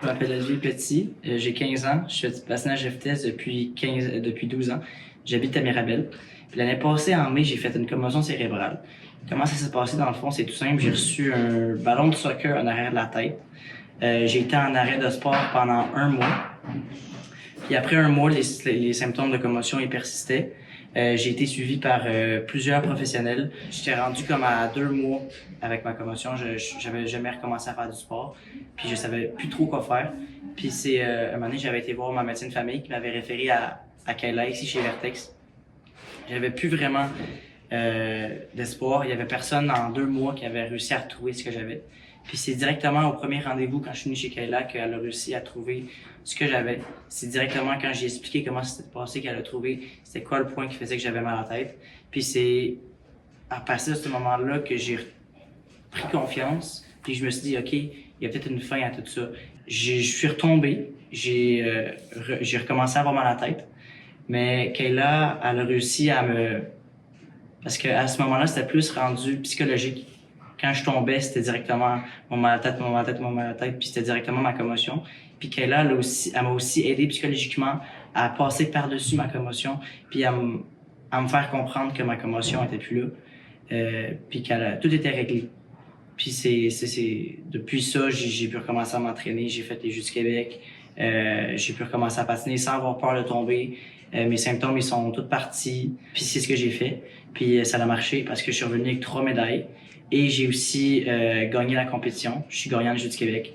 m'appelle Olivier Petit, j'ai 15 ans, je fais du patinage de vitesse depuis 12 ans. J'habite à Mirabel. Puis l'année passée, en mai, j'ai fait une commotion cérébrale. Comment ça s'est passé dans le fond? C'est tout simple, j'ai reçu un ballon de soccer en arrière de la tête. J'ai été en arrêt de sport pendant un mois. Puis après un mois, les symptômes de commotion ils persistaient. J'ai été suivi par plusieurs professionnels. J'étais rendu comme à 2 mois avec ma commotion. J'avais jamais recommencé à faire du sport. Puis je savais plus trop quoi faire. Puis un moment donné, j'avais été voir ma médecine de famille qui m'avait référé à Kayla ici chez Vertex. J'avais plus vraiment d'espoir. Il y avait personne en 2 mois qui avait réussi à retrouver ce que j'avais. Puis c'est directement au premier rendez-vous quand je suis venu chez Kayla qu'elle a réussi à trouver ce que j'avais. C'est directement quand j'ai expliqué comment c'était passé qu'elle a trouvé c'était quoi le point qui faisait que j'avais mal à la tête. Puis c'est à partir de ce moment-là que j'ai pris confiance. Puis je me suis dit, OK, il y a peut-être une fin à tout ça. Je suis retombé. J'ai recommencé à avoir mal à la tête. Mais Kayla, elle a réussi à me... Parce qu'à ce moment-là, c'était plus rendu psychologique. Quand je tombais, c'était directement mon mal à la tête, mon mal à la tête, mon mal à la tête, puis c'était directement ma commotion. Puis Kayla, elle m'a aussi aidé psychologiquement à passer par-dessus ma commotion, puis à me faire comprendre que ma commotion était plus là, puis tout était réglé. Puis depuis ça, j'ai pu recommencer à m'entraîner, j'ai fait les Jeux du Québec, j'ai pu recommencer à patiner sans avoir peur de tomber. Mes symptômes, ils sont tous partis, puis c'est ce que j'ai fait. Puis ça a marché parce que je suis revenu avec 3 médailles. Et j'ai aussi gagné la compétition. Je suis gagnant des Jeux du Québec.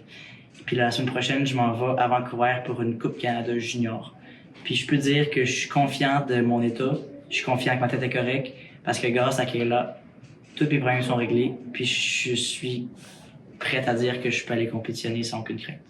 Puis la semaine prochaine, je m'en vais à Vancouver pour une Coupe Canada Junior. Puis je peux dire que je suis confiant de mon état. Je suis confiant que ma tête est correcte parce que grâce à Kayla, tous mes problèmes sont réglés. Puis je suis prêt à dire que je peux aller compétitionner sans aucune crainte.